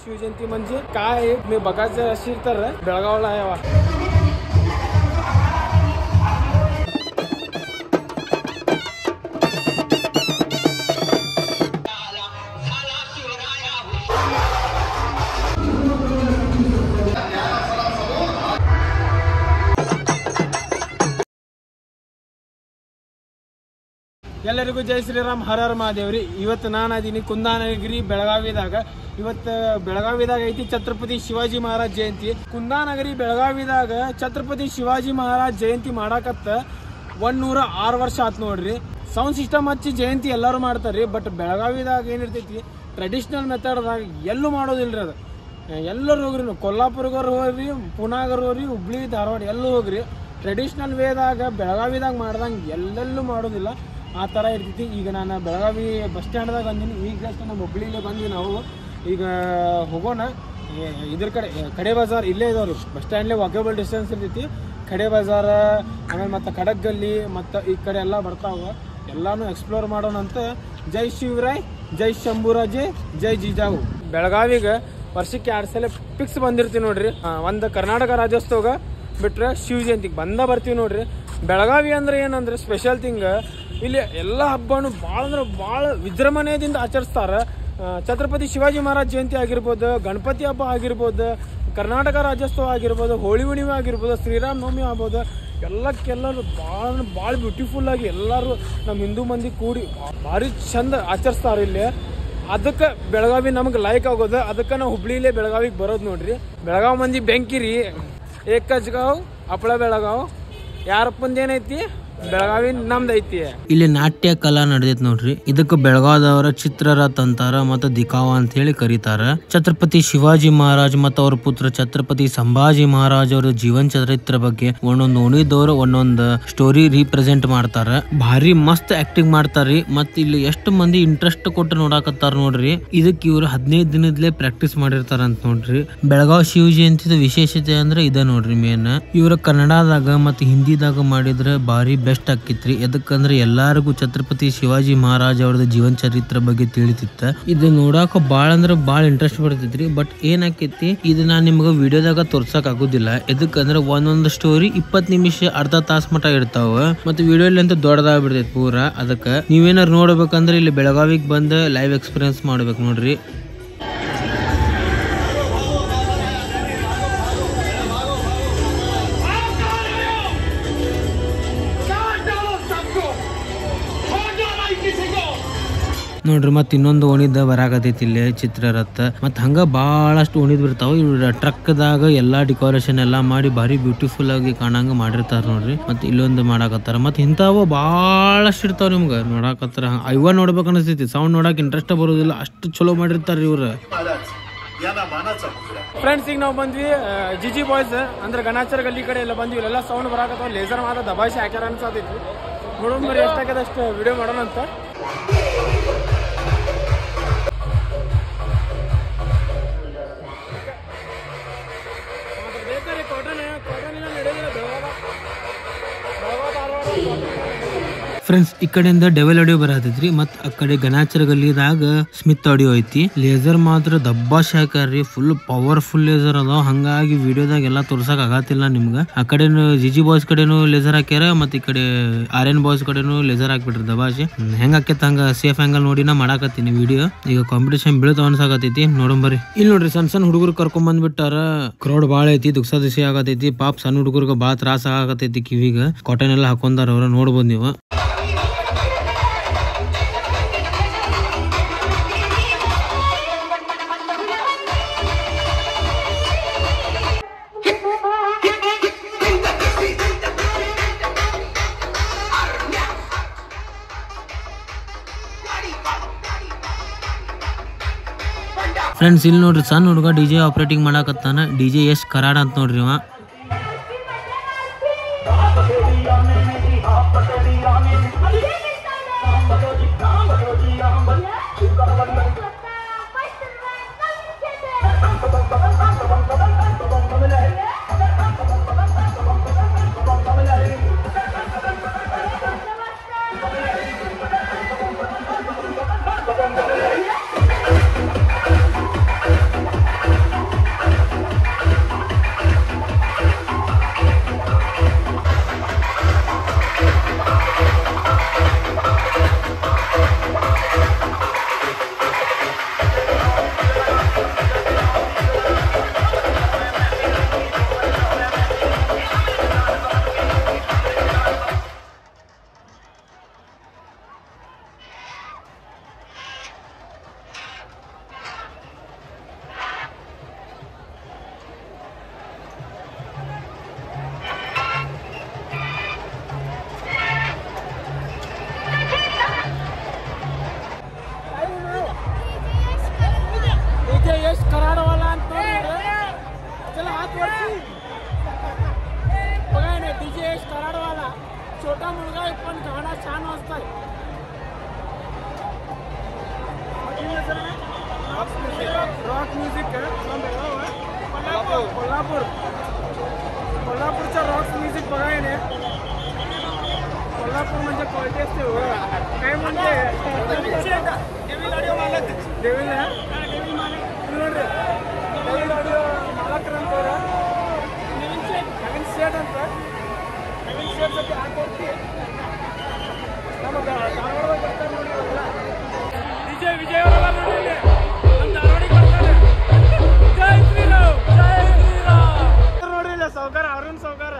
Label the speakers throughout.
Speaker 1: शिवजयंती म्हणजे काय मी बघायचं असेल तर बेळगावला यावा. ಎಲ್ಲರಿಗೂ ಜೈ ಶ್ರೀರಾಮ್, ಹರ ಹರ ಮಹಾದೇವ್ರಿ. ಇವತ್ತು ನಾನು ಅದೀನಿ ಕುಂದಾನಗರಿ ಬೆಳಗಾವಿದಾಗ. ಇವತ್ತು ಬೆಳಗಾವಿದಾಗ ಐತಿ ಛತ್ರಪತಿ ಶಿವಾಜಿ ಮಹಾರಾಜ್ ಜಯಂತಿ. ಕುಂದಾನಗರಿ ಬೆಳಗಾವಿದಾಗ ಛತ್ರಪತಿ ಶಿವಾಜಿ ಮಹಾರಾಜ್ ಜಯಂತಿ ಮಾಡಾಕತ್ತ 106 ವರ್ಷ ಆತ್ ನೋಡ್ರಿ. ಸೌಂಡ್ ಸಿಸ್ಟಮ್ ಹಚ್ಚಿ ಜಯಂತಿ ಎಲ್ಲರೂ ಮಾಡ್ತಾರ್ರಿ. ಬಟ್ ಬೆಳಗಾವಿದಾಗ ಏನಿರ್ತೈತಿ ಟ್ರೆಡಿಷನಲ್ ಮೆಥಡ್ದಾಗ ಎಲ್ಲೂ ಮಾಡೋದಿಲ್ರಿ. ಅದು ಎಲ್ಲರೂ ಹೋಗ್ರಿ, ಕೊಲ್ಲಾಪುರ್ಗವ್ರು ಹೋಗ್ರಿ, ಪುನಾಗರ್ ಹೋಗ್ರಿ, ಹುಬ್ಳಿ ಧಾರವಾಡ ಎಲ್ಲೂ ಹೋಗ್ರಿ. ಟ್ರೆಡಿಷನಲ್ ವೇದಾಗ ಬೆಳಗಾವಿದಾಗ ಮಾಡ್ದಂಗೆ ಎಲ್ಲೆಲ್ಲೂ ಮಾಡೋದಿಲ್ಲ. ಆ ಥರ ಇರ್ತೈತಿ. ಈಗ ನಾನು ಬೆಳಗಾವಿ ಬಸ್ ಸ್ಟ್ಯಾಂಡ್ದಾಗ ಬಂದೀನಿ. ಈಗ ಜಸ್ಟ್ ನಮ್ಮ ಹುಬ್ಳಿಲೇ ಬಂದ್ವಿ ನಾವು. ಈಗ ಹೋಗೋಣ ಇದ್ರ ಕಡೆ ಬಜಾರ್ ಇಲ್ಲೇ ಇದಾವ್ರಿ. ಬಸ್ ಸ್ಟ್ಯಾಂಡ್ಲೇ ವಾಕೇಬಲ್ ಡಿಸ್ಟೆನ್ಸ್ ಇರ್ತೈತಿ. ಕಡೆ ಬಜಾರ ಆಮೇಲೆ ಮತ್ತು ಕಡಗಲ್ಲಿ ಮತ್ತು ಈ ಕಡೆ ಎಲ್ಲ ಬರ್ತಾವ. ಎಲ್ಲಾನು ಎಕ್ಸ್ಪ್ಲೋರ್ ಮಾಡೋಣ ಅಂತ. ಜೈ ಶಿವರಾಯ್, ಜೈ ಶಂಭುರಾಜೆ, ಜೈ ಜಿಜಾವು. ಬೆಳಗಾವಿಗೆ ವರ್ಷಕ್ಕೆ 2 ಸಲ ಫಿಕ್ಸ್ ಬಂದಿರ್ತೀವಿ ನೋಡ್ರಿ. ಒಂದು ಕರ್ನಾಟಕ ರಾಜ್ಯೋತ್ಸವ ಬಿಟ್ರೆ ಶಿವ ಜಯಂತಿಗೆ ಬರ್ತೀವಿ ನೋಡ್ರಿ. ಬೆಳಗಾವಿ ಅಂದ್ರೆ ಏನಂದ್ರೆ ಸ್ಪೆಷಲ್ ಥಿಂಗ್, ಇಲ್ಲಿ ಎಲ್ಲ ಹಬ್ಬನು ಭಾಳ ಅಂದ್ರೆ ಭಾಳ ವಿಜೃಂಭಣೆಯಿಂದ ಆಚರಿಸ್ತಾರೆ. ಛತ್ರಪತಿ ಶಿವಾಜಿ ಮಹಾರಾಜ್ ಜಯಂತಿ ಆಗಿರ್ಬೋದು, ಗಣಪತಿ ಹಬ್ಬ ಆಗಿರ್ಬೋದು, ಕರ್ನಾಟಕ ರಾಜ್ಯೋತ್ಸವ ಆಗಿರ್ಬೋದು, ಹೋಳಿ ಹುಣ್ಣಿಮೆ ಆಗಿರ್ಬೋದು, ಶ್ರೀರಾಮ್ ನವಮಿ ಆಗ್ಬೋದು, ಎಲ್ಲಕ್ಕೆಲ್ಲರೂ ಭಾಳ ಬ್ಯೂಟಿಫುಲ್ ಆಗಿ ಎಲ್ಲರೂ ನಮ್ಮ ಹಿಂದೂ ಮಂದಿ ಕೂಡಿ ಭಾರಿ ಚಂದ ಆಚರಿಸ್ತಾರೆ ಇಲ್ಲಿ. ಅದಕ್ಕೆ ಬೆಳಗಾವಿ ನಮ್ಗೆ ಲೈಕ್ ಆಗೋದು. ಅದಕ್ಕೆ ನಾವು ಹುಬ್ಳಿಲೇ ಬೆಳಗಾವಿಗೆ ಬರೋದು ನೋಡ್ರಿ. ಬೆಳಗಾವಿ ಮಂದಿ ಬೆಂಕಿರಿ, ಏಕಜ್ಗಾವ್ ಹಪ್ಪಳ ಬೆಳಗಾವ್, ಯಾರಪ್ಪಂದೇನೈತಿ ಬೆಳಗಾವಿ ನಮ್ದೈತಿ.
Speaker 2: ಇಲ್ಲಿ ನಾಟ್ಯ ಕಲಾ ನಡೆದೈತಿ ನೋಡ್ರಿ. ಇದಕ್ಕ ಬೆಳಗಾವದವರ ಚಿತ್ರರಥ ಅಂತಾರ ಮತ್ತು ದಿಕಾವ ಅಂತ ಹೇಳಿ ಕರೀತಾರ. ಛತ್ರಪತಿ ಶಿವಾಜಿ ಮಹಾರಾಜ್ ಮತ್ತು ಅವ್ರ ಪುತ್ರ ಛತ್ರಪತಿ ಸಂಭಾಜಿ ಮಹಾರಾಜ್ ಅವರ ಜೀವನ ಚರಿತ್ರೆ ಬಗ್ಗೆ ಒಂದೊಂದು ಓಣಿದವ್ರು ಒಂದೊಂದು ಸ್ಟೋರಿ ರೀಪ್ರೆಸೆಂಟ್ ಮಾಡ್ತಾರ. ಭಾರಿ ಮಸ್ತ್ ಆಕ್ಟಿಂಗ್ ಮಾಡ್ತಾರ್ರಿ. ಮತ್ ಇಲ್ಲಿ ಎಷ್ಟು ಮಂದಿ ಇಂಟ್ರೆಸ್ಟ್ ಕೊಟ್ಟು ನೋಡಾಕತ್ತಾರ ನೋಡ್ರಿ. ಇದಕ್ಕೆ ಇವ್ರು 15 ದಿನದಲ್ಲೇ ಪ್ರಾಕ್ಟೀಸ್ ಮಾಡಿರ್ತಾರ ಅಂತ ನೋಡ್ರಿ. ಬೆಳಗಾವ್ ಶಿವ ಜಯಂತಿದ ವಿಶೇಷತೆ ಅಂದ್ರೆ ಇದ ನೋಡ್ರಿ. ಮೇನ್ ಇವ್ರ ಕನ್ನಡದಾಗ ಮತ್ತು ಹಿಂದಿದಾಗ ಮಾಡಿದ್ರೆ ಭಾರಿ ಬೆಸ್ಟ್ ಆಕಿತ್ರಿ. ಎದಕ್ಕಂದ್ರೆ ಎಲ್ಲಾರಿಗೂ ಛತ್ರಪತಿ ಶಿವಾಜಿ ಮಹಾರಾಜ್ ಅವ್ರದ್ದು ಜೀವನ ಚರಿತ್ರೆ ಬಗ್ಗೆ ತಿಳಿತಿತ್ತ. ಇದು ನೋಡಾಕ ಬಾಳ ಅಂದ್ರೆ ಬಾಳ ಇಂಟ್ರೆಸ್ಟ್ ಬರ್ತೈತ್ರಿ. ಬಟ್ ಏನಾಕೈತಿ, ಇದು ನಾನ್ ನಿಮ್ಗ ವಿಡಿಯೋದಾಗ ತೋರ್ಸಕ್ ಆಗುದಿಲ್ಲ. ಎದಕ್ಕಂದ್ರೆ ಒಂದೊಂದು ಸ್ಟೋರಿ 20 ನಿಮಿಷ ಅರ್ಧ ತಾಸ್ ಮಟ ಇರ್ತಾವ. ಮತ್ತೆ ವಿಡಿಯೋಲಿ ಅಂತ ದೊಡ್ಡದಾಗ ಬಿಡ್ತೈತಿ ಪೂರಾ. ಅದಕ್ಕ ನೀವೇನಾರು ನೋಡ್ಬೇಕಂದ್ರೆ ಇಲ್ಲಿ ಬೆಳಗಾವಿಗೆ ಬಂದ ಲೈವ್ ಎಕ್ಸ್ಪೀರಿಯನ್ಸ್ ಮಾಡ್ಬೇಕು ನೋಡ್ರಿ. ನೋಡ್ರಿ ಮತ್ ಇನ್ನೊಂದು ಓಣಿದ ಬರಾಕತೈತಿ ಇಲ್ಲಿ ಚಿತ್ರರಥ. ಮತ್ ಹಂಗ ಬಹಳಷ್ಟು ಓಣಿದ್ ಬಿರ್ತಾವ. ಇವ್ರ ಟ್ರಕ್ ದಾಗ ಎಲ್ಲಾ ಡೆಕೋರೇಷನ್ ಎಲ್ಲಾ ಮಾಡಿ ಭಾರಿ ಬ್ಯೂಟಿಫುಲ್ ಆಗಿ ಕಾಣಂಗ ಮಾಡಿರ್ತಾರ ನೋಡ್ರಿ. ಮತ್ ಇಲ್ಲೊಂದು ಮಾಡಾಕತ್ತಾರ. ಮತ್ ಇಂತಾವ ಬಹಳಷ್ಟು ಇರ್ತಾವ. ನಿಮ್ಗ ನೋಡಾಕತ್ತಾರ ಇವ ನೋಡ್ಬೇಕ ಅನಿಸ್ತೈತಿ. ಸೌಂಡ್ ನೋಡಕ್ ಇಂಟ್ರೆಸ್ಟ್ ಬರೋದಿಲ್ಲ, ಅಷ್ಟು ಚಲೋ ಮಾಡಿರ್ತಾರ ಇವ್ರ.
Speaker 1: ಫ್ರೆಂಡ್ಸ್, ಈಗ ನಾವು ಬಂದ್ವಿ ಜಿಜಿ ಬಾಯ್ಸ್ ಅಂದ್ರೆ ಗಣಾಚರ ಗಲ್ಲಿ ಕಡೆ ಎಲ್ಲ ಬಂದ್ವಿ. ಇಲ್ಲೆಲ್ಲ ಸೌಂಡ್ ಬರಾಕತ್ತಾವ. ಲೇಸರ್ ಮಾತ್ರ ದಬಾಯಿಸಿ ಹಾಕ್ಯಾರ ಅನ್ಸತೈತಿ. ನೋಡೋಣ ಬರೀ ಎಷ್ಟಾಗದಷ್ಟು ವಿಡಿಯೋ ಮಾಡೋಣ ಅಂತ.
Speaker 2: ಫ್ರೆಂಡ್ಸ್, ಈ ಕಡೆಯಿಂದ ಡೆವಲ್ ಆಡಿಯೋ ಬರತೈತ್ರಿ. ಮತ್ ಆ ಕಡೆ ಗಣಾಚರ ಗಲ್ಲಿದಾಗ ಸ್ಮಿತ್ ಆಡಿಯೋ ಐತಿ. ಲೇಸರ್ ಮಾತ್ರ ದಬ್ಬಾಶ್ ಹಾಕ್ಯಾರ್ರಿ. ಫುಲ್ ಪವರ್ಫುಲ್ ಲೇಸರ್ ಅದಾವ. ಹಂಗಾಗಿ ವಿಡಿಯೋದಾಗ ಎಲ್ಲಾ ತೋರ್ಸಕ್ ಆಗತ್ತಿಲ್ಲ ನಿಮ್ಗ. ಆ ಕಡೆನು ಜಿಜಿ ಬಾಯ್ಸ್ ಕಡೆನು ಲೇಸರ್ ಹಾಕ್ಯಾರ. ಮತ್ ಈ ಕಡೆ ಆರ್ಯನ್ ಬಾಯ್ಸ್ ಕಡೆನು ಲೇಸರ್ ಹಾಕ್ಬಿಟ್ರಿ ದಬಾಶಿ. ಹೆಂಗ್ ಆಕೇತ ಹಂಗ ಸೇಫ್ ಆಂಗಲ್ ನೋಡಿ ನಾ ಮಾಡಾಕತ್ತೀನಿ ವಿಡಿಯೋ. ಈಗ ಕಾಂಪಿಟೇಷನ್ ಬೀಳ್ತಾವ ಅನ್ಸಾಕತೈತಿ. ನೋಡೋಣ ಬರ್ರಿ. ಇಲ್ಲಿ ನೋಡ್ರಿ ಸಣ್ಣ ಸಣ್ಣ ಹುಡುಗರು ಕರ್ಕೊಂಡ್ ಬಂದ್ಬಿಟ್ಟಾರ. ಕ್ರೌಡ್ ಬಾಳ ಐತಿ. ದುಕ್ಸ ದಿಸಿ ಆಗತೈತಿ. ಪಾಪ್ ಸಣ್ಣ ಹುಡುಗರ್ಗ ಬಾಳ ತ್ರಾಸ ಆಗತೈತಿ. ಕಿವಿಗ ಕಾಟನ್ ಎಲ್ಲ ಹಾಕೊಂಡಾರ ಅವ್ರ. ನೋಡ್ಬೋದು ನೀವು. ಫ್ರೆಂಡ್ಸ್, ಇಲ್ಲಿ ನೋಡ್ರಿ ಸಣ್ಣ ಹುಡುಗ DJ operating ಮಾಡಾಕತ್ತಾನ. DJ S Karada ಅಂತ ನೋಡ್ರಿ ಅವ.
Speaker 1: छोटा मुलगा आहे पण गाणं छान वाजताय. रॉक म्युझिक कोल्हापूरचं रॉक म्युझिक बघायला कोल्हापूर म्हणजे क्वालिटी असते काय म्हणजे डेविल ನೋಡ್ರಿ डेविल ಆಡಿಯೋ ಮಾಲಕರಂತವ್ರ ನವೀನ್ ಶೇಟ್ ಅಂತ ನವೀನ್ ಶೇಟ್ ಜೊತೆ ಹಾಕೊಡ್ತಿ ನಮ್ಮ ಧಾರವಾಡದಾಗ ಬರ್ತಾರೆ ನೋಡಿ ವಿಜಯ್ ಅವರ ನೋಡಿ ನಮ್ಮ ಧಾರವಾಡಿಗೆ ಬರ್ತಾರೆ. ಜೈ ಶ್ರೀರಾಮ್ ಜೈ ಶ್ರೀರಾಮ್ ನೋಡ್ರಿ ಸೌಕಾರ ಅರುಣ್ ಸೌಕಾರ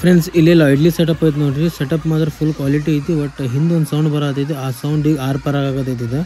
Speaker 2: ಫ್ರೆಂಡ್ಸ್ ಇಲ್ಲಿ ಲೈಟ್ಲಿ ಸೆಟಪ್ ಐತೆ ನೋಡ್ರಿ. ಸೆಟಪ್ ಮಾತ್ರ ಫುಲ್ ಕ್ವಾಲಿಟಿ ಐತಿ. ಬಟ್ ಹಿಂದೊಂದು ಸೌಂಡ್ ಬರತೈತಿ, ಆ ಸೌಂಡ್ ಈಗ ಆರ್ ಪರ ಆಗತೈತಿ. ಇದು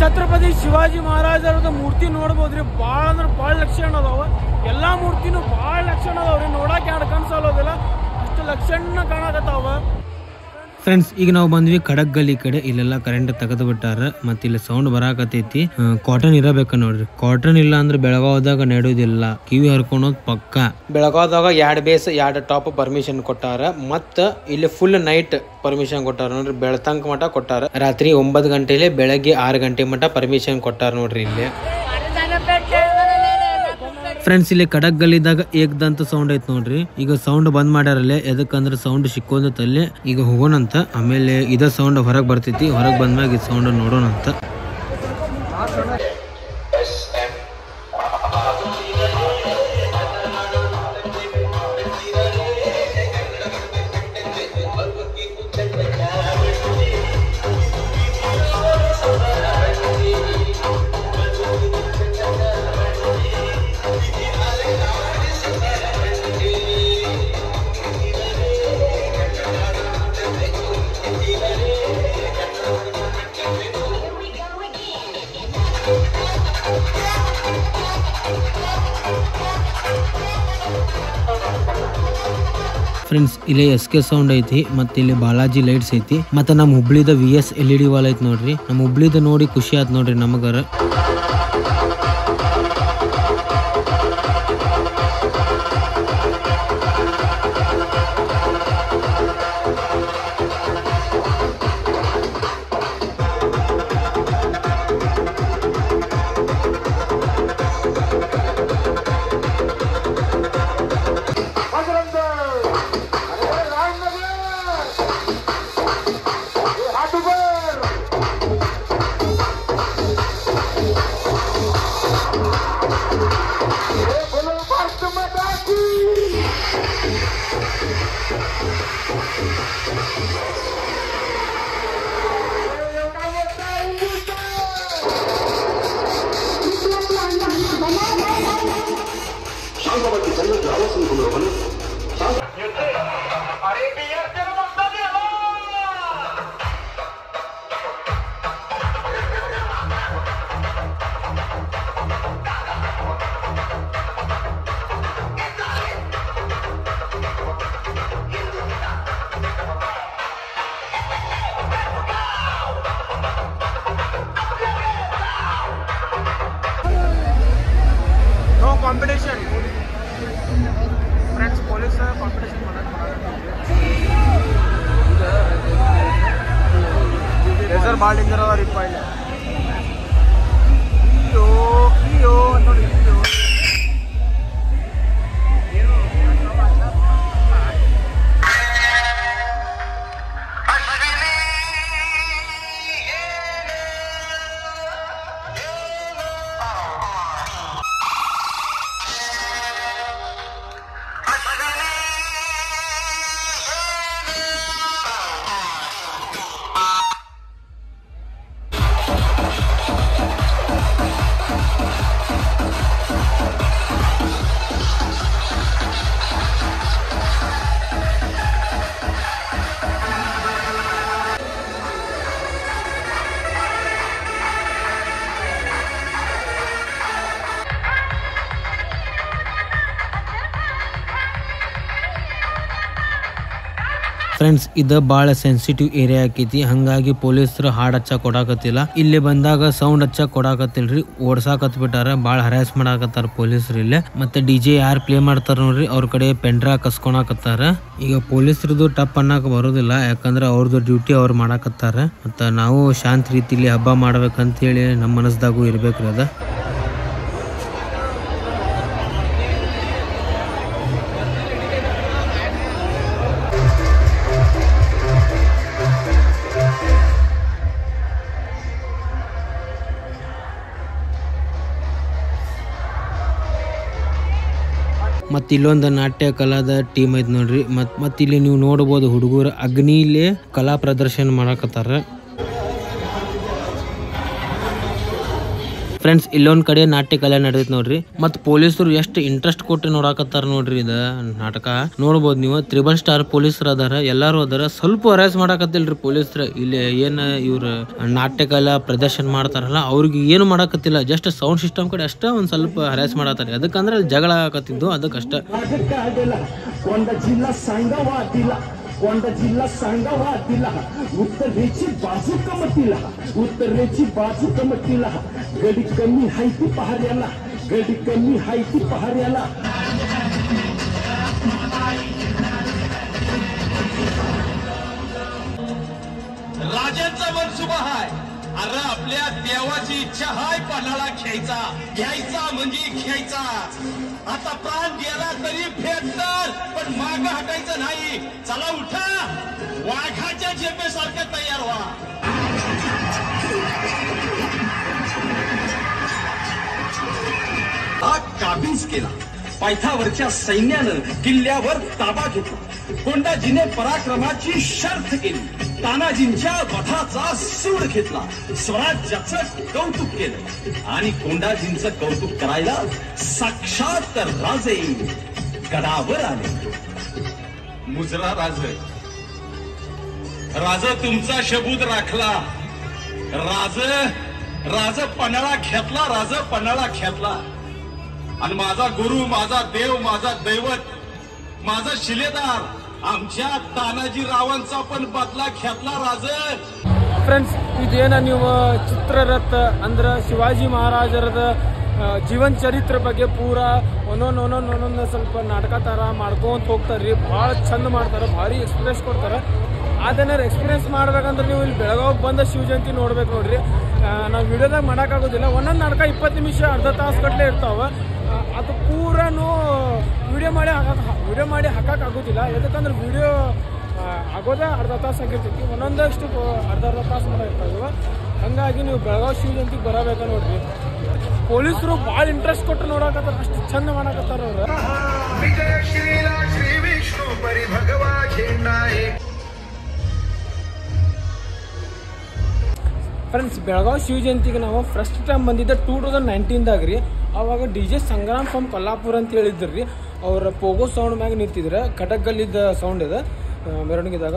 Speaker 1: ಛತ್ರಪತಿ ಶಿವಾಜಿ ಮಹಾರಾಜರದ ಮೂರ್ತಿ ನೋಡ್ಬೋದ್ರಿ. ಭಾಳ ಅಂದ್ರೆ ಭಾಳ ಲಕ್ಷಣ ಅದಾವ. ಎಲ್ಲಾ ಮೂರ್ತಿನೂ ಭಾಳ ಲಕ್ಷಣ ಅದಾವ್ರಿ. ನೋಡಕ್ ಎರಡು ಕನ್ಸಲ್ಲೋದಿಲ್ಲ, ಅಷ್ಟು ಲಕ್ಷಣ ಕಾಣಕತ್ತಾವ.
Speaker 2: ಫ್ರೆಂಡ್ಸ್ ಈಗ ನಾವು ಬಂದ್ವಿ ಖಡಕ್ ಗಲ್ಲಿ ಕಡೆ. ಇಲ್ಲೆಲ್ಲ ಕರೆಂಟ್ ತೆಗೆದು ಬಿಟ್ಟಾರ. ಮತ್ತೆ ಇಲ್ಲಿ ಸೌಂಡ್ ಬರಾಕತೈತಿ. ಕಾಟನ್ ಇರಬೇಕ ನೋಡ್ರಿ. ಕಾಟನ್ ಇಲ್ಲ ಅಂದ್ರೆ ಬೆಳಗಾವದಾಗ ನಡೆಯೋದಿಲ್ಲ. ಕಿವಿ ಹರ್ಕೊಳೋದ್ ಪಕ್ಕ. ಬೆಳಗಾವದಾಗ 2 ಬೇಸ್ 2 ಟಾಪ್ ಪರ್ಮಿಷನ್ ಕೊಟ್ಟಾರ. ಮತ್ತ ಇಲ್ಲಿ ಫುಲ್ ನೈಟ್ ಪರ್ಮಿಷನ್ ಕೊಟ್ಟಾರ ನೋಡ್ರಿ. ಬೆಳತಂಕ ಮಠ ಕೊಟ್ಟಾರ. ರಾತ್ರಿ 9 ಗಂಟೆಲೆ ಬೆಳಗ್ಗೆ 6 ಗಂಟೆ ಮಠ ಪರ್ಮಿಷನ್ ಕೊಟ್ಟಾರ ನೋಡ್ರಿ ಇಲ್ಲಿ. ಫ್ರೆಂಡ್ಸ್ ಇಲ್ಲಿ ಕಡಕ್ ಗಲ್ಲಿದಾಗ ಏಕದಂತ ಸೌಂಡ್ ಐತ್ ನೋಡ್ರಿ. ಈಗ ಸೌಂಡ್ ಬಂದ್ ಮಾಡ್ಯಾರಲ್ಲೇ. ಎದಕ್ಕಂದ್ರೆ ಸೌಂಡ್ ಸಿಕ್ಕೋದತ್ತಲ್ಲೇ. ಈಗ ಹೋಗೋಣಂತ. ಆಮೇಲೆ ಇದ ಸೌಂಡ್ ಹೊರಗ್ ಬರ್ತೈತಿ. ಹೊರಗ್ ಬಂದ್ಮ್ಯಾಗ ಇದು ಸೌಂಡ್ ನೋಡೋಣಂತ. ಫ್ರೆಂಡ್ಸ್ ಇಲ್ಲಿ SK ಸೌಂಡ್ ಐತಿ ಮತ್ತೆ ಇಲ್ಲಿ ಬಾಲಾಜಿ ಲೈಟ್ಸ್ ಐತಿ ಮತ್ತೆ ನಮ್ಮ ಹುಬ್ಳಿದ VS LED ವಾಲ್ ಐತಿ ನೋಡ್ರಿ. ನಮ್ಮ ಹುಬ್ಳಿದ ನೋಡಿ ಖುಷಿ ಆಯ್ತು ನೋಡ್ರಿ ನಮಗರ.
Speaker 1: Competition friends police competition laser ಭಾಳ ಡೇಂಜರ್ ಅದ ರೀ ಪಾಯಿಲೆ ಅಯ್ಯೋ ನೋಡಿ
Speaker 2: ಫ್ರೆಂಡ್ಸ್ ಇದು ಬಹಳ ಸೆನ್ಸಿಟಿವ್ ಏರಿಯಾ ಆಕೈತಿ, ಹಂಗಾಗಿ ಪೊಲೀಸರು ಹಾಡ್ ಹಚ್ಚ ಕೊಡಾಕತ್ತಿಲ್ಲ. ಇಲ್ಲಿ ಬಂದಾಗ ಸೌಂಡ್ ಹಚ್ಚ ಕೊಡಾಕತ್ತಿಲ್ರಿ, ಓಡ್ಸಾಕತ್ ಬಿಟ್ಟಾರ, ಬಾಳ ಹರಾಸ್ ಮಾಡಾಕತ್ತಾರ ಪೊಲೀಸರು ಇಲ್ಲೇ. ಮತ್ತೆ DJ ಯಾರು ಪ್ಲೇ ಮಾಡ್ತಾರ ನೋಡ್ರಿ ಅವ್ರ ಕಡೆ ಪೆಂಡ್ರಾ ಕಸ್ಕೊಳಕತ್ತಾರ. ಈಗ ಪೊಲೀಸರದು ಟಪ್ ಅನ್ನಕ್ ಬರೋದಿಲ್ಲ, ಯಾಕಂದ್ರೆ ಅವ್ರದ್ದು ಡ್ಯೂಟಿ ಅವ್ರು ಮಾಡಾಕತ್ತಾರ. ಮತ್ತ ನಾವು ಶಾಂತ ರೀತಿಲಿ ಹಬ್ಬ ಮಾಡ್ಬೇಕಂತ ಹೇಳಿ ನಮ್ಮ ಮನಸ್ದಾಗೂ ಇರ್ಬೇಕ್ರಿ ಅದ. ಮತ್ತು ಇಲ್ಲೊಂದು ನಾಟ್ಯ ಕಲಾದ ಟೀಮ್ ಐತೆ ನೋಡ್ರಿ. ಮತ್ತೆ ಇಲ್ಲಿ ನೀವು ನೋಡ್ಬೋದು ಹುಡುಗರು ಅಗ್ನಿಲೇ ಕಲಾ ಪ್ರದರ್ಶನ ಮಾಡಕತ್ತಾರ. ಫ್ರೆಂಡ್ಸ್ ಇಲ್ಲೊಂದ್ ಕಡೆ ನಾಟ್ಯ ಕಲೆ ನಡೆದೈತೆ ನೋಡ್ರಿ. ಮತ್ ಪೊಲೀಸರು ಎಷ್ಟು ಇಂಟ್ರೆಸ್ಟ್ ಕೊಟ್ಟು ನೋಡಾಕತ್ತಾರ ನೋಡ್ರಿ ಇದ ನಾಟಕ. ನೋಡ್ಬೋದು ನೀವು, 3 ಸ್ಟಾರ್ ಪೊಲೀಸರು ಅದಾರ, ಎಲ್ಲಾರು ಅದಾರ. ಸ್ವಲ್ಪ ಹರಾಸ್ ಮಾಡಾಕತ್ತಿಲ್ರಿ ಪೊಲೀಸರು. ಇಲ್ಲಿ ಏನ್ ಇವ್ರ ನಾಟ್ಯ ಕಲಾ ಪ್ರದರ್ಶನ ಮಾಡ್ತಾರಲ್ಲ ಅವ್ರಿಗೆ ಏನು ಮಾಡಾಕತ್ತಿಲ್ಲ, ಜಸ್ಟ್ ಸೌಂಡ್ ಸಿಸ್ಟಮ್ ಕಡೆ ಅಷ್ಟ ಒಂದ್ ಸ್ವಲ್ಪ ಹರಾಸ್ ಮಾಡಾತಾರೆ. ಅದಕ್ಕಂದ್ರೆ ಜಗಳ ಆಗತ್ತಿದ್ದು ಅದಕ್ಕಷ್ಟ.
Speaker 3: कोंडा जिल्हा सांगावातीला उत्तरेची बाजू कमतीला उत्तरेची बाजू कमतीला गडी कमी हायती पहाऱ्याला गडी कमी हायती पहाऱ्याला
Speaker 4: राजांचा मनसुबा हाय. अरे आपल्या देवाची इच्छा हाय पन्हाळा घ्यायचा म्हणजे घ्यायचा. आता प्राण गेला तरी भेटणार, पण माग हटायचं नाही. चला उठा, वाघाच्या झेपेसारखं तयार व्हा. हा काबीज केला. पायथ्यावरच्या सैन्यानं किल्ल्यावर ताबा घेतला. कोंडाजीने पराक्रमाची शर्थ केली. तानाजींच्या वधाचा सूड घेतला. स्वराज्याचं कौतुक केलं आणि कोंडाजींचं कौतुक करायला साक्षात राजे गडावर आले. मुजरा राज तुमचा शबूत राखला. राज पन्हाळा घेतला आणि माझा गुरु, माझा देव, माझा दैवत माझा शिलेदार आमच्या तानाजी रावांचा पण बदला घेतला राज.
Speaker 1: ಫ್ರೆಂಡ್ಸ್, ಇದೇನ ನೀವು ಚಿತ್ರರಥ ಅಂದ್ರೆ ಶಿವಾಜಿ ಮಹಾರಾಜರದ ಜೀವನ ಚರಿತ್ರೆ ಬಗ್ಗೆ ಪೂರಾ ಒಂದೊಂದು ಸ್ವಲ್ಪ ನಾಟಕ ಥರ ಮಾಡ್ಕೊಂತ ಹೋಗ್ತಾರೆ. ಭಾಳ ಚಂದ ಮಾಡ್ತಾರೆ, ಭಾರಿ ಎಕ್ಸ್ಪೀರಿಯನ್ಸ್ ಕೊಡ್ತಾರೆ. ಅದನ್ನ ಎಕ್ಸ್ಪೀರಿಯನ್ಸ್ ಮಾಡ್ಬೇಕಂದ್ರೆ ನೀವು ಇಲ್ಲಿ ಬೆಳಗಾವಿಗೆ ಬಂದ ಶಿವ ಜಯಂತಿ ನೋಡ್ಬೇಕು ನೋಡ್ರಿ. ನಾವು ವಿಡಿಯೋದಾಗ ಮಾಡೋಕ್ಕಾಗೋದಿಲ್ಲ. ಒಂದೊಂದು ನಾಟಕ 20 ನಿಮಿಷ ಅರ್ಧ ತಾಸು ಗಟ್ಟಲೆ ಇರ್ತಾವೆ. ಅದು ಪೂರನೂ ವಿಡಿಯೋ ಮಾಡಿ ಹಾಕೋಕ್ಕಾಗೋದಿಲ್ಲ. ಯಾಕಂದ್ರೆ ವಿಡಿಯೋ ಆಗೋದೇ ಅರ್ಧ ತಾಸು ಆಗಿರ್ತೈತಿ. ಒಂದೊಂದಷ್ಟು ಅರ್ಧ ತಾಸು ಮಾಡಿರ್ತಾವೆ. ಹಂಗಾಗಿ ನೀವು ಬೆಳಗಾವಿ ಶಿವ ಜಯಂತಿಗೆ ಬರಬೇಕ ನೋಡ್ರಿ. ಪೊಲೀಸರು ಭಾಳ ಇಂಟ್ರೆಸ್ಟ್ ಕೊಟ್ಟು ನೋಡಕತ್ತಾರ, ಅಷ್ಟು ಚಂದ ಮಾಡಕತ್ತಾರ ಅವ್ರು. ಫ್ರೆಂಡ್ಸ್, ಬೆಳಗಾವಿ ಶಿವ ಜಯಂತಿಗೆ ನಾವು ಫಸ್ಟ್ ಟೈಮ್ ಬಂದಿದ್ದ 2019ದಾಗ ರೀ. ಅವಾಗ DJ ಸಂಗ್ರಾಮ್ ಫ್ರಮ್ ಕೊಲ್ಲಾಪುರ ಅಂತ ಹೇಳಿದ್ರು ರೀ. ಅವ್ರ ಪೋಗೋ ಸೌಂಡ್ ಮ್ಯಾಗ ನಿಂತಿದ್ರೆ, ಕಟಕ್ಗಲ್ಲಿದ್ದ ಸೌಂಡ್ ಇದೆ ಮೆರವಣಿಗೆದಾಗ.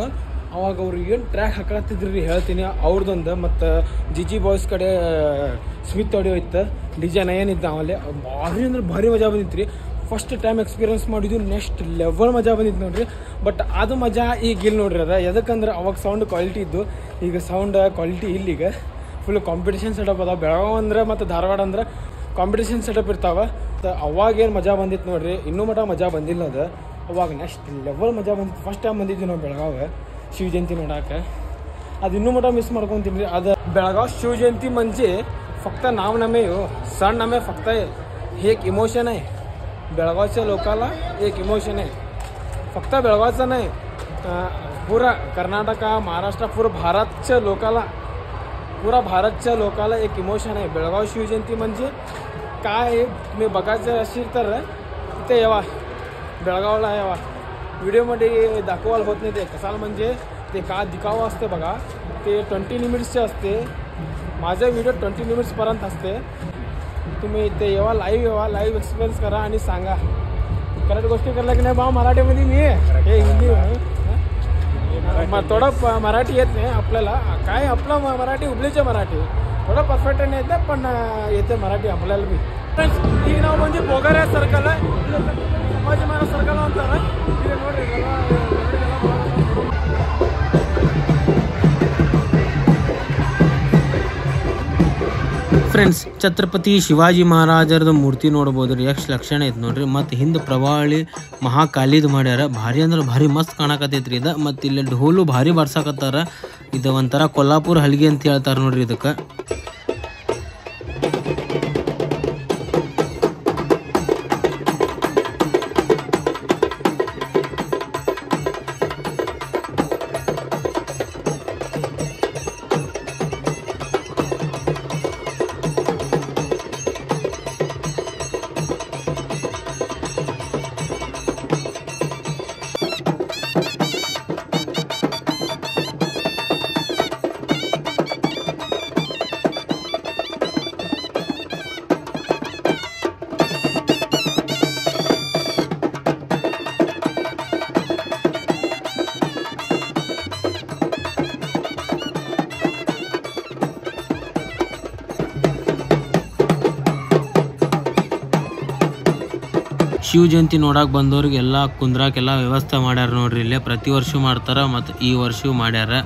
Speaker 1: ಅವಾಗ ಅವ್ರು ಏನು ಟ್ರ್ಯಾಕ್ ಹಾಕತ್ತಿದ್ರಿ ರೀ ಹೇಳ್ತೀನಿ. ಅವ್ರದ್ದೊಂದು ಮತ್ತು ಜಿಜಿ ಬಾಯ್ಸ್ ಕಡೆ ಸ್ಮಿತ್ ಆಡಿಯೋ ಇತ್ತು, DJ ನಯನ್ ಇದ್ದ. ಆಮೇಲೆ ಭಾರಿ ಅಂದ್ರೆ ಭಾರಿ ಮಜಾ ಬಂದಿತ್ತು ರೀ. ಫಸ್ಟ್ ಟೈಮ್ ಎಕ್ಸ್ಪೀರಿಯನ್ಸ್ ಮಾಡಿದ್ವಿ, ನೆಕ್ಸ್ಟ್ ಲೆವೆಲ್ ಮಜಾ ಬಂದಿತ್ತು ನೋಡ್ರಿ. ಬಟ್ ಅದು ಮಜಾ ಈಗ ಇಲ್ಲಿ ನೋಡ್ರಿ ಅದ. ಎದಕ್ಕಂದ್ರೆ ಅವಾಗ ಸೌಂಡ್ ಕ್ವಾಲಿಟಿ ಇದ್ದು, ಈಗ ಸೌಂಡ್ ಕ್ವಾಲಿಟಿ ಇಲ್ಲಿಗ ಫುಲ್ ಕಾಂಪಿಟೇಷನ್ ಸೆಟಪ್ ಅದ. ಬೆಳಗಾವಿ ಅಂದ್ರೆ ಮತ್ತು ಧಾರವಾಡ ಅಂದ್ರೆ ಕಾಂಪಿಟೇಷನ್ ಸೆಟಪ್ ಇರ್ತಾವೆ. ಅವಾಗೇನು ಮಜಾ ಬಂದಿತ್ತು ನೋಡ್ರಿ, ಇನ್ನೂ ಮಟ ಮಜಾ ಬಂದಿಲ್ಲ ಅದು. ಅವಾಗ ನೆಕ್ಸ್ಟ್ ಲೆವೆಲ್ ಮಜಾ ಬಂದಿತ್ತು. ಫಸ್ಟ್ ಟೈಮ್ ಬಂದಿದ್ವಿ ನಾವು ಬೆಳಗಾವಿ ಶಿವ ಜಯಂತಿ ನೋಡಕ್ಕೆ. ಅದು ಇನ್ನೂ ಮಟ ಮಿಸ್ ಮಾಡ್ಕೊತೀನಿ ರೀ. ಅದು ಬೆಳगाव शिव जयंती म्हणजे फक्त नाव नव्हे हो, सण नव्हे, फक्त हे एक इमोशन आहे. बेळगावच्या लोकाला एक इमोशन आहे. फक्त बेळगावचं नाही, पुरा कर्नाटक, महाराष्ट्र, पुरा भारतच्या लोकाला एक इमोशन आहे. बेळगाव शिव जयंती म्हणजे काय मी बघायचं असेल तर तिथे यावा, बेळगावला यावा. व्हिडिओमध्ये दाखवायला होत नाही ते. कसाल म्हणजे ते का दिखावा असते बघा, ते 20 मिनिट्सचे असते. माझा व्हिडिओ 20 मिनिट्सपर्यंत असते. तुम्ही इथे यावा, लाईव्ह एक्सपिरियन्स करा आणि सांगा. करेक्ट गोष्टी करल्या की नाही बा. मराठीमध्ये मी हे हिंदी थोडं मराठी येत नाही आपल्याला. काय आपलं मराठी हुबलीचे मराठी थोडं परफेक्ट नाही येते, पण येते मराठी आपल्याला बी. ಫ್ರೆಂಡ್ಸ್, ಈಗ ನಾವು ಬಂದು ಬೋಗರೆ ಸರ್ಕಲ್, ಶಿವಾಜಿ ಮಹಾರಾಜ್ ಸರ್ಕಲ್ ಅಂತಾರೆ. ಈಗ ನೋಡ್ರಿ
Speaker 2: ಫ್ರೆಂಡ್ಸ್, ಛತ್ರಪತಿ ಶಿವಾಜಿ ಮಹಾರಾಜರದ ಮೂರ್ತಿ ನೋಡ್ಬೋದು ರೀ. ಎಷ್ಟು ಲಕ್ಷಣ ಐತೆ ನೋಡ್ರಿ. ಮತ್ತು ಹಿಂದೆ ಪ್ರವಾಳಿ ಮಹಾಕಾಲಿದು ಮಾಡ್ಯಾರ. ಭಾರಿ ಅಂದ್ರೆ ಭಾರಿ ಮಸ್ತ್ ಕಾಣಕತ್ತೈತ್ರಿ ಇದು. ಮತ್ತು ಇಲ್ಲಿ ಢೋಲು ಭಾರಿ ಬರ್ಸಾಕತ್ತಾರ. ಇದು ಒಂಥರ ಕೊಲ್ಲಾಪುರ ಹಲ್ಗೆ ಅಂತ ಹೇಳ್ತಾರೆ ನೋಡ್ರಿ ಇದಕ್ಕೆ. ಶಿವ ಜಯಂತಿ ನೋಡಕ್ಕೆ ಬಂದವ್ರಿಗೆಲ್ಲ ಕುಂದ್ರಾಕೆಲ್ಲ ವ್ಯವಸ್ಥೆ ಮಾಡ್ಯಾರ ನೋಡ್ರಿ. ಇಲ್ಲೇ ಪ್ರತಿ ವರ್ಷ ಮಾಡ್ತಾರ, ಮತ್ತು ಈ ವರ್ಷವೂ ಮಾಡ್ಯಾರ.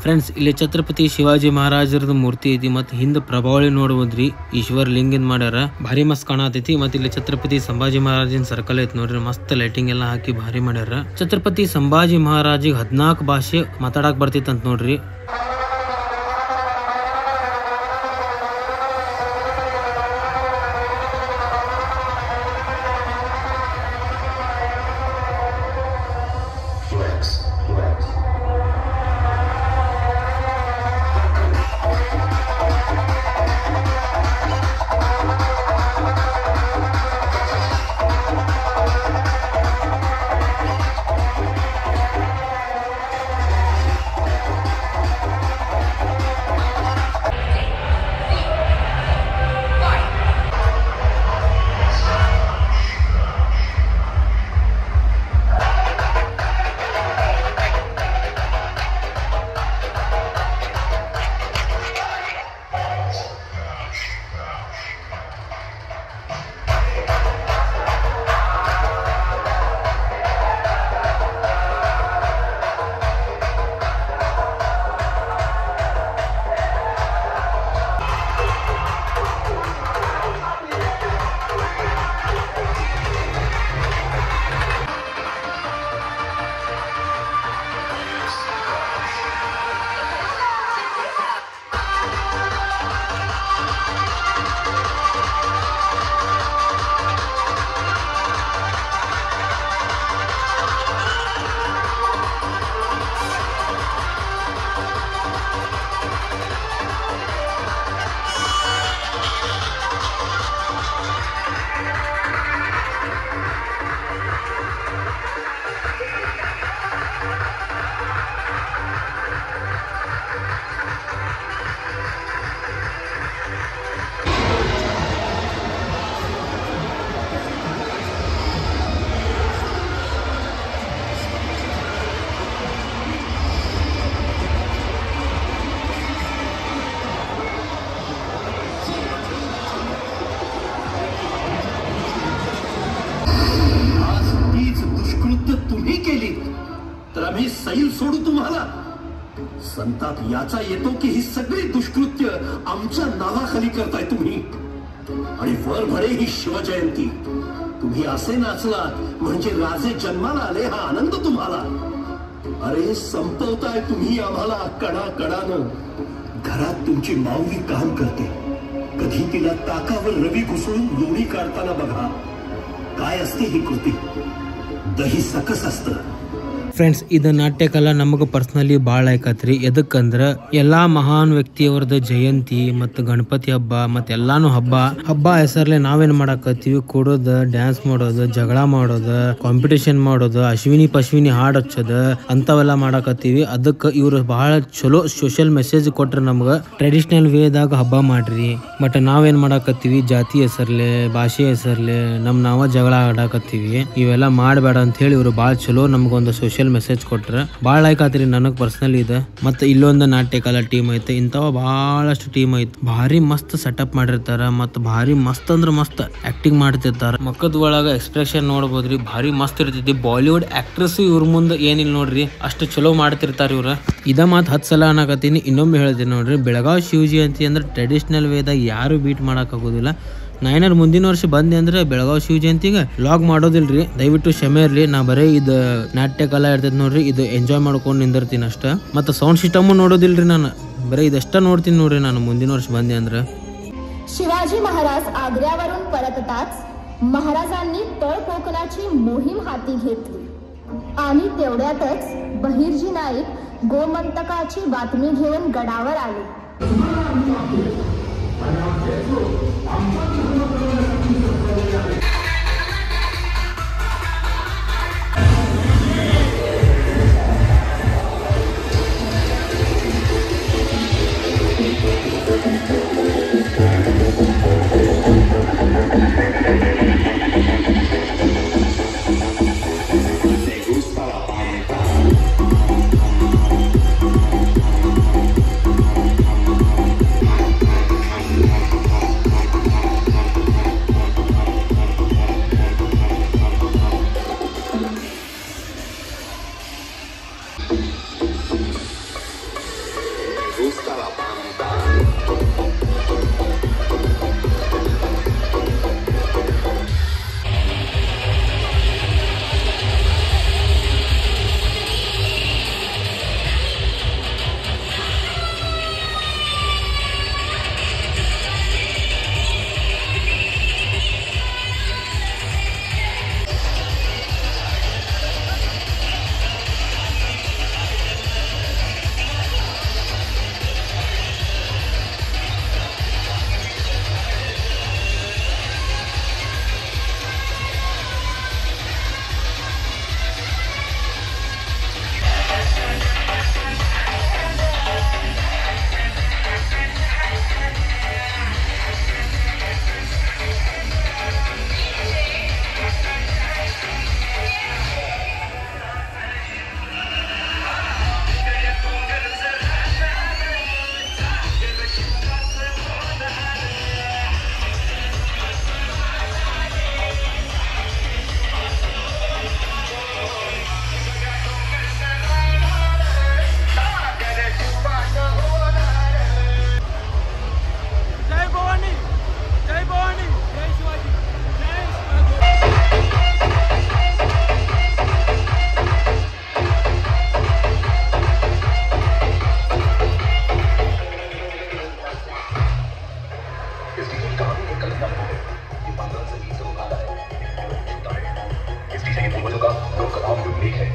Speaker 2: ಫ್ರೆಂಡ್ಸ್ ಇಲ್ಲಿ ಛತ್ರಪತಿ ಶಿವಾಜಿ ಮಹಾರಾಜರದ ಮೂರ್ತಿ ಐತಿ ಮತ್ತೆ ಹಿಂದ ಪ್ರಭಾವಳಿ ನೋಡ್ಬೋದ್ರಿ ಈಶ್ವರ್ ಲಿಂಗಿಂದ ಮಾಡ್ಯಾರ ಭಾರಿ ಮಸ್ತ್ ಕಾಣತೈತಿ. ಮತ್ತೆ ಇಲ್ಲಿ ಛತ್ರಪತಿ ಸಂಭಾಜಿ ಮಹಾರಾಜನ್ ಸರ್ಕಲ್ ಐತಿ ನೋಡ್ರಿ, ಮಸ್ತ್ ಲೈಟಿಂಗ್ ಎಲ್ಲಾ ಹಾಕಿ ಭಾರಿ ಮಾಡ್ಯಾರ. ಛತ್ರಪತಿ ಸಂಭಾಜಿ ಮಹಾರಾಜಿಗೆ 14 ಭಾಷೆ ಮಾತಾಡಕ್ ಬರ್ತಿತ್ತಂತ ನೋಡ್ರಿ.
Speaker 4: सैल सोडू तुम्हाला संताप याचा येतो की ही सगळी दुष्कृत्य आमच्या नावाखाली करताय तुम्ही आणि वर भरे ही शिवजयंती तुम्ही असे नाचलात म्हणजे राजे जन्माला आले हा आनंद तुम्हाला अरे संपवताय तुम्ही आम्हाला कणाकणानं घरात तुमची माऊली काम करते कधी तिला ताकावर रवी घुसळून लोणी काढताना बघा काय असते ही कृती दही सकस असतं.
Speaker 2: ಫ್ರೆಂಡ್ಸ್ ಇದು ನಾಟ್ಯ ಕಲಾ ನಮಗೆ ಪರ್ಸನಲಿ ಭಾಳ ಆಯ್ಕತ್ರಿ. ಎದಕ್ಕಂದ್ರೆ ಎಲ್ಲಾ ಮಹಾನ್ ವ್ಯಕ್ತಿಯವ್ರದ್ದು ಜಯಂತಿ ಮತ್ತು ಗಣಪತಿ ಹಬ್ಬ ಮತ್ತೆಲ್ಲಾನು ಹಬ್ಬ ಹೆಸರ್ಲೆ ನಾವೇನ್ ಮಾಡಾಕತ್ತೀವಿ, ಕೊಡೋದು, ಡ್ಯಾನ್ಸ್ ಮಾಡೋದು, ಜಗಳ ಮಾಡೋದು, ಕಾಂಪಿಟೇಷನ್ ಮಾಡೋದು, ಅಶ್ವಿನಿ ಹಾಡ್ ಹಚ್ಚೋದು ಅಂತವೆಲ್ಲ ಮಾಡಾಕತ್ತೀವಿ. ಅದಕ್ಕೆ ಇವ್ರು ಬಹಳ ಚಲೋ ಸೋಷಿಯಲ್ ಮೆಸೇಜ್ ಕೊಟ್ರೆ ನಮ್ಗೆ ಟ್ರೆಡಿಷನಲ್ ವೇದಾಗ ಹಬ್ಬ ಮಾಡ್ರಿ. ಬಟ್ ನಾವೇನ್ ಮಾಡಾಕತ್ತೀವಿ, ಜಾತಿ ಹೆಸರ್ಲೆ ಭಾಷೆ ಹೆಸರ್ಲೆ ನಾವ ಜಗಳ ಆಡಾಕತ್ತೀವಿ. ಇವೆಲ್ಲ ಮಾಡಬೇಡ ಅಂತ ಹೇಳಿ ಇವ್ರು ಭಾಳ ಚಲೋ ನಮ್ಗೊಂದು ಸೋಷಿಯಲ್ ಮೆಸೇಜ್ ಕೊಟ್ರ ಭಾಳ ಲೈಕ್ ಆತ್ರಿ. ನನಗ್ ಪರ್ಸನಲಿ ಇದೆ. ಮತ್ತೆ ಇಲ್ಲೊಂದು ನಾಟ್ಯ ಕಲಾ ಟೀಮ್ ಐತೆ, ಇಂಥವ ಬಹಳಷ್ಟು ಟೀಮ್ ಐತೆ. ಭಾರಿ ಮಸ್ತ್ ಸೆಟಪ್ ಮಾಡಿರ್ತಾರ ಮತ್ತು ಭಾರಿ ಮಸ್ತ್ ಅಂದ್ರೆ ಮಸ್ತ್ ಆಕ್ಟಿಂಗ್ ಮಾಡ್ತಿರ್ತಾರ. ಮಕ್ಕದ ಒಳಗ ಎಕ್ಸ್ಪ್ರೆಷನ್ ನೋಡ್ಬೋದ್ರಿ, ಭಾರಿ ಮಸ್ತ್ ಇರ್ತೈತಿ. ಬಾಲಿವುಡ್ ಆಕ್ಟ್ರೆಸ್ ಇವ್ರ ಮುಂದೆ ಏನಿಲ್ಲ ನೋಡ್ರಿ, ಅಷ್ಟು ಚಲೋ ಮಾಡ್ತಿರ್ತಾರ ಇವ್ರ. ಇದ ಮಾತು 10 ಸಲ ಅನ್ನಕತ್ತೀನಿ, ಇನ್ನೊಮ್ಮೆ ಹೇಳ್ತೀನಿ ನೋಡ್ರಿ. ಬೆಳಗಾವಿ ಶಿವಜಯಂತಿ ಅಂದ್ರೆ ಟ್ರೆಡಿಷನಲ್ ವೇದಾಗ ಯಾರು ಬೀಟ್ ಮಾಡಕ್ ಆಗೋದಿಲ್ಲ. ನಾಯನರ್ ಮುಂದಿನ ವರ್ಷ ಬಂದೆ ಅಂದ್ರೆ ಬೆಳಗಾವಿ ಶಿವ ಜಯಂತಿಗೆ ಲಾಗ್ ಮಾಡೋದಿಲ್ರಿ, ದಯವಿಟ್ಟು ಕ್ಷಮೆ ಇರ್ಲಿ. ನಾ ಬರೀ ಇದು ನಾಟ್ಯ ಕಲಾ ಇರ್ತೈತಿ ನೋಡ್ರಿ, ಇದು ಎಂಜಾಯ್ ಮಾಡ್ಕೊಂಡು ನಿಂದಿರ್ತೀನಿ ಅಷ್ಟ. ಮತ್ತೆ ಸೌಂಡ್ ಸಿಸ್ಟಮ್ ನೋಡೋದಿಲ್ರಿ, ನಾನು बरे ಇದಷ್ಟ ನೋಡ್ತೀನಿ ನೋಡ್ರಿ ನಾನು ಮುಂದಿನ ವರ್ಷ ಬಂದೆ ಅಂದ್ರೆ.
Speaker 5: शिवाजी महाराज आग्र्यावरून परतताच महाराजांनी तळ कोकणाची मोहीम हाती घेतली आणि तेवढ्यातच बहिर्जी नाईक गोमंतकाची बातमी घेऊन गडावर आले.
Speaker 6: लेकिन पूर्वजों का लोक कथाओं में उल्लेख है।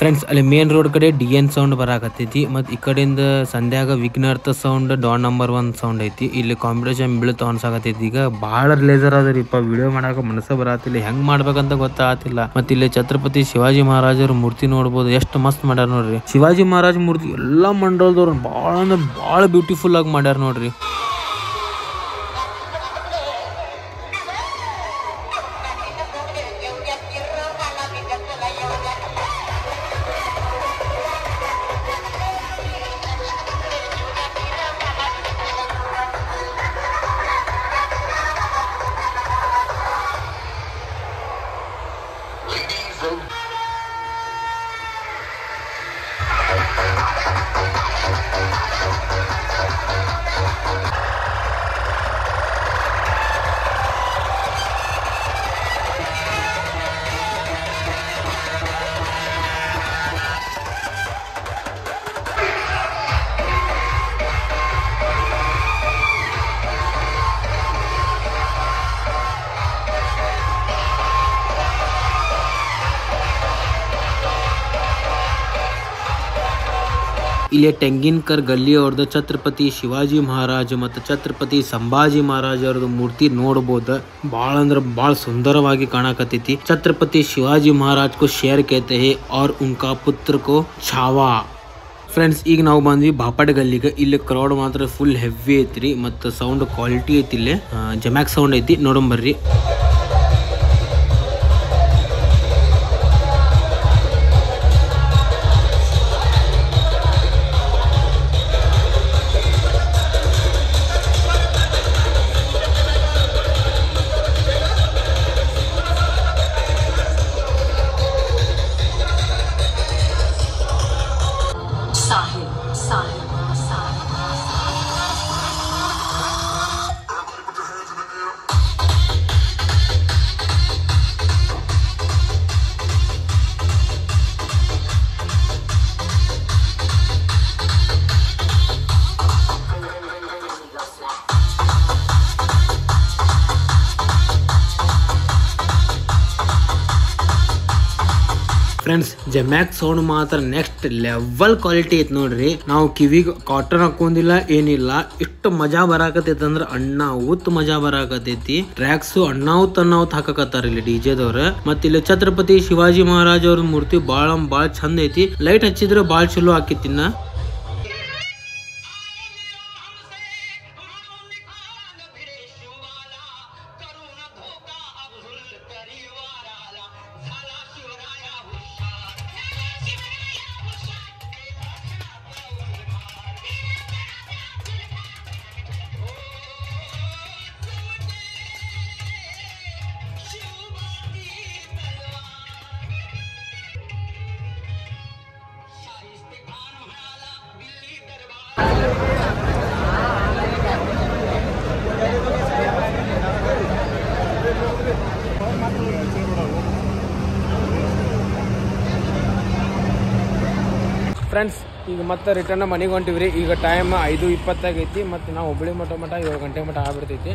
Speaker 2: ಫ್ರೆಂಡ್ಸ್ ಅಲ್ಲಿ ಮೇನ್ ರೋಡ್ ಕಡೆ DN ಸೌಂಡ್ ಬರಾಕತ್ತೈತಿ ಮತ್ತು ಈ ಕಡೆಯಿಂದ ಸಂಧ್ಯಾಗ ವಿಘ್ನಾರ್ಥ ಸೌಂಡ್ ಡಾನ್ ನಂಬರ್ 1 ಸೌಂಡ್ ಐತಿ. ಇಲ್ಲಿ ಕಾಂಪಿಟೇಷನ್ ಬೀಳ್ತಾ ಅನ್ಸಾಕತ್ತೈತಿ. ಈಗ ಭಾಳ ಲೇಸರ್ ಅದರಿಪ್ಪ, ವಿಡಿಯೋ ಮಾಡಾಕ ಮನಸ್ಸ ಬರಾತಿಲ್ಲ, ಹೆಂಗ್ ಮಾಡ್ಬೇಕಂತ ಗೊತ್ತಾಗತ್ತಿಲ್ಲ. ಮತ್ತೆ ಇಲ್ಲಿ ಛತ್ರಪತಿ ಶಿವಾಜಿ ಮಹಾರಾಜರ ಮೂರ್ತಿ ನೋಡ್ಬೋದು, ಎಷ್ಟು ಮಸ್ತ್ ಮಾಡ್ಯಾರ ನೋಡ್ರಿ. ಶಿವಾಜಿ ಮಹಾರಾಜ್ ಮೂರ್ತಿ ಎಲ್ಲಾ ಮಂಡಲದವ್ರು ಭಾಳ ಅಂದ್ರೆ ಭಾಳ ಬ್ಯೂಟಿಫುಲ್ ಆಗಿ ಮಾಡ್ಯಾರ ನೋಡ್ರಿ. ಇಲ್ಲಿ ಟೆಂಗಿನ್ಕರ್ ಗಲ್ಲಿ ಅವ್ರದ್ದು ಛತ್ರಪತಿ ಶಿವಾಜಿ ಮಹಾರಾಜ್ ಮತ್ತು ಛತ್ರಪತಿ ಸಂಭಾಜಿ ಮಹಾರಾಜ್ ಅವ್ರದ್ದು ಮೂರ್ತಿ ನೋಡ್ಬೋದು. ಭಾಳ ಅಂದ್ರೆ ಭಾಳ ಸುಂದರವಾಗಿ ಕಾಣಕತ್ತೈತಿ. ಛತ್ರಪತಿ ಶಿವಾಜಿ ಮಹಾರಾಜ್ ಕೋ ಶೇರ್ कहते हैं और उनका पुत्र को छावा. ಫ್ರೆಂಡ್ಸ್, ಈಗ ನಾವು ಬಂದ್ವಿ ಬಾಪಟ್ ಗಲ್ಲಿಗೆ. ಇಲ್ಲಿ ಕ್ರೌಡ್ ಮಾತ್ರ ಫುಲ್ ಹೆವಿ ಐತ್ರಿ ಮತ್ತು ಸೌಂಡ್ ಕ್ವಾಲಿಟಿ ಐತಿ. ಇಲ್ಲಿ ಜಮ್ಯಾಕ್ ಸೌಂಡ್ ಐತಿ, ನೋಡಂಬರ್ರಿ. ಫ್ರೆಂಡ್ಸ್, ಜಮ್ಯಾಕ್ ಸೌಂಡ್ ಮಾತ್ರ ನೆಕ್ಸ್ಟ್ ಲೆವೆಲ್ ಕ್ವಾಲಿಟಿ ಐತಿ ನೋಡ್ರಿ. ನಾವು ಕಿವಿಗೆ ಕಾಟನ್ ಹಾಕೊಂಡಿಲ್ಲ, ಏನಿಲ್ಲ, ಇಷ್ಟು ಮಜಾ ಬರಾಕತೈತಿ ಅಂದ್ರೆ ಅಣ್ಣಾವುತ್ ಮಜಾ ಬರಾಕತೈತಿ. ಟ್ರ್ಯಾಕ್ಸ್ ಅಣ್ಣಾವುತ್ ಹಾಕಕತ್ತಾರ ಇಲ್ಲಿ ಡಿಜೆದವ್ರ. ಮತ್ತ ಇಲ್ಲಿ ಛತ್ರಪತಿ ಶಿವಾಜಿ ಮಹಾರಾಜ್ ಅವ್ರ ಮೂರ್ತಿ ಬಾಳ ಚಂದ ಐತಿ. ಲೈಟ್ ಹಚ್ಚಿದ್ರೆ ಬಾಳ ಚಲೋ ಆಕಿತ್ತಿನ.
Speaker 1: ಫ್ರೆಂಡ್ಸ್, ಈಗ ಮತ್ತೆ ರಿಟರ್ನ್ ಮನೆಗೆ ಹೊಂಟಿವಿ ರೀ. ಈಗ ಟೈಮ್ 5:20 ಆಗೈತಿ. ಮತ್ತು ನಾವು ಹುಬ್ಬಳ್ಳಿ ಮಠ 7 ಗಂಟೆ ಮಠ ಆಗ್ಬಿಡ್ತೈತಿ.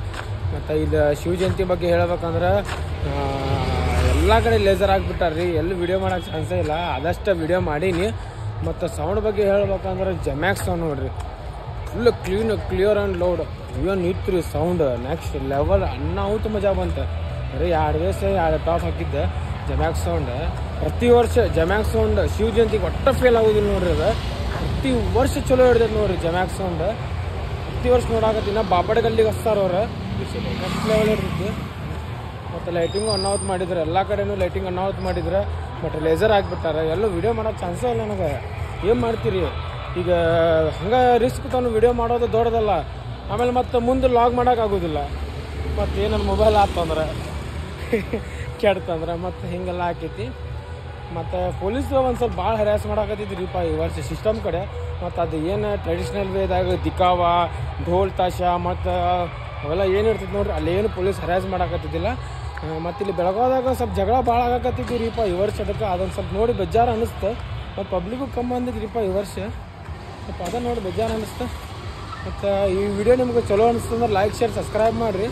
Speaker 1: ಮತ್ತು ಇದು ಶಿವ ಜಯಂತಿ ಬಗ್ಗೆ ಹೇಳ್ಬೇಕಂದ್ರೆ ಎಲ್ಲ ಕಡೆ ಲೇಸರ್ ಆಗಿಬಿಟ್ಟಾರ ರೀ. ಎಲ್ಲಿ ವಿಡಿಯೋ ಮಾಡೋಕ್ಕೆ ಚಾನ್ಸೇ ಇಲ್ಲ, ಆದಷ್ಟು ವಿಡಿಯೋ ಮಾಡೀನಿ. ಮತ್ತು ಸೌಂಡ್ ಬಗ್ಗೆ ಹೇಳ್ಬೇಕಂದ್ರೆ ಜಮ್ಯಾಕ್ಸ್ ಸೌಂಡ್ ನೋಡ್ರಿ, ಫುಲ್ ಕ್ಲಿಯರ್ ಆ್ಯಂಡ್ ಲೌಡ್ ಏನು ಇತ್ತು ರೀ ಸೌಂಡ್. ನೆಕ್ಸ್ಟ್ ಲೆವೆಲ್ ಅನ್ನಾಹುತ ಮಜಾ ಬಂತು. ಬರೀ 2 ದಿವಸ 2 ಟಾಪ್ ಹಾಕಿದ್ದೆ ಜಮ್ಯಾಕ್ಸ್ ಸೌಂಡ್. ಪ್ರತಿ ವರ್ಷ ಜಮ್ಯಾಕ್ಸ್ ಸೌಂಡ್ ಶಿವ ಜಯಂತಿಗೆ ಒಟ್ಟು ಫೇಲ್ ಆಗೋದಿಲ್ಲ ನೋಡ್ರಿ. ಅದು ಪ್ರತಿ ವರ್ಷ ಚಲೋ ಹಿಡ್ದೈತೆ ನೋಡ್ರಿ ಜಮ್ಯಾಕ್ಸ್ ಸೌಂಡ್. ಪ್ರತಿ ವರ್ಷ ನೋಡಾಕತ್ತಿನ ಬಾಬಡ ಗಲ್ಲಿಗೆ ಹಚ್ತಾರ ಅವ್ರು, ನೆಕ್ಸ್ಟ್ ಲೆವೆಲ್ ಹಿಡ್ದೈತಿ. ಮತ್ತು ಲೈಟಿಂಗು ಅನಾಹುತ ಮಾಡಿದ್ರೆ, ಎಲ್ಲ ಕಡೆನೂ ಲೈಟಿಂಗ್ ಅನಾಹುತ ಮಾಡಿದ್ರೆ. ಬಟ್ ಲೇಸರ್ ಆಗಿಬಿಟ್ಟಾರೆ. ಎಲ್ಲೂ ವಿಡಿಯೋ ಮಾಡೋಕ್ಕೆ ಚಾನ್ಸೇ ಇಲ್ಲ ನನಗೆ. ಏನು ಮಾಡ್ತೀರಿ ಈಗ? ಹಂಗೆ ರಿಸ್ಕ್ ತಾನು ವಿಡಿಯೋ ಮಾಡೋದು ದೊಡ್ಡದಲ್ಲ. ಆಮೇಲೆ ಮತ್ತೆ ಮುಂದೆ ಲಾಗ್ ಮಾಡೋಕ್ಕಾಗೋದಿಲ್ಲ. ಮತ್ತು ಏನಾದ್ರು ಮೊಬೈಲ್ ಆತಂದ್ರೆ ಕೆಡ್ತಂದ್ರೆ ಮತ್ತೆ ಹಿಂಗೆಲ್ಲ ಆಕೈತಿ. ಮತ್ತು ಪೊಲೀಸರು ಒಂದು ಸ್ವಲ್ಪ ಭಾಳ ಹ್ಯಾರಾಸ್ ಮಾಡಾಕತ್ತಿದ್ರಿಪ್ಪ ಈ ವರ್ಷ ಸಿಸ್ಟಮ್ ಕಡೆ. ಮತ್ತು ಅದು ಏನು ಟ್ರೆಡಿಷ್ನಲ್ ವೇದಾಗ ದಿಕ್ಕಾವ ಢೋಲ್ ತಾಶ ಮತ್ತು ಅವೆಲ್ಲ ಏನು ಇರ್ತೈತೆ ನೋಡ್ರಿ, ಅಲ್ಲೇನು ಪೊಲೀಸ್ ಹ್ಯಾರಾಸ್ ಮಾಡಾಕತ್ತಿದ್ದಿಲ್ಲ. ಮತ್ತು ಇಲ್ಲಿ ಬೆಳಗಾವ್ದಾಗ ಸ್ವಲ್ಪ ಜಗಳ ಭಾಳ ಆಗಕತ್ತಿದ್ದೀರಿಪ್ಪ ಈ ವರ್ಷ. ಅದಕ್ಕೆ ಅದೊಂದು ಸ್ವಲ್ಪ ನೋಡಿ ಬೇಜಾರು ಅನ್ನಿಸ್ತು. ಮತ್ತು ಪಬ್ಲಿಕ್ಕು ಕಮ್ಮಿ ಅಂದಿದ್ರಿಪ್ಪ ಈ ವರ್ಷ. ಸ್ವಲ್ಪ ಅದನ್ನು ನೋಡಿ ಬೇಜಾರು ಅನ್ನಿಸ್ತು. ಮತ್ತು ಈ ವಿಡಿಯೋ ನಿಮ್ಗೆ ಚಲೋ ಅನಿಸ್ತಂದ್ರೆ ಲೈಕ್, ಶೇರ್, ಸಬ್ಸ್ಕ್ರೈಬ್ ಮಾಡಿರಿ.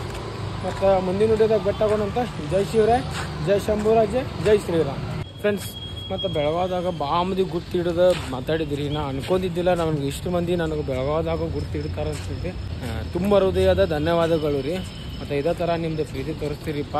Speaker 1: ಮತ್ತು ಮುಂದಿನ ವಿಡಿಯೋದಾಗ ಬೆಟ್ಟಾಗೋಣಂತ. ಜೈ ಶಿವರಾಯ್, ಜೈ ಶಂಭುರಾಜ್, ಜೈ ಶ್ರೀರಾಮ್ ಫ್ರೆಂಡ್ಸ್. ಮತ್ತು ಬೆಳಗಾವ್ದಾಗ ಮಂದಿ ಗುರ್ತು ಹಿಡಿದು ಮಾತಾಡಿದಿರಿ. ನಾ ಅನ್ಕೊಂಡಿದ್ದಿಲ್ಲ ನಮ್ಗೆ ಇಷ್ಟು ಮಂದಿ ನನಗೆ ಬೆಳಗಾವ್ದಾಗ ಗುರ್ತು ಹಿಡ್ತಾರೆ ಅನ್ಸುತ್ತೆ. ತುಂಬ ಹೃದಯದ ಧನ್ಯವಾದಗಳು ರೀ. ಮತ್ತು ಇದೇ ಥರ ನಿಮ್ಮದು ಪ್ರೀತಿ ತೋರಿಸ್ತೀರಿಪ್ಪ.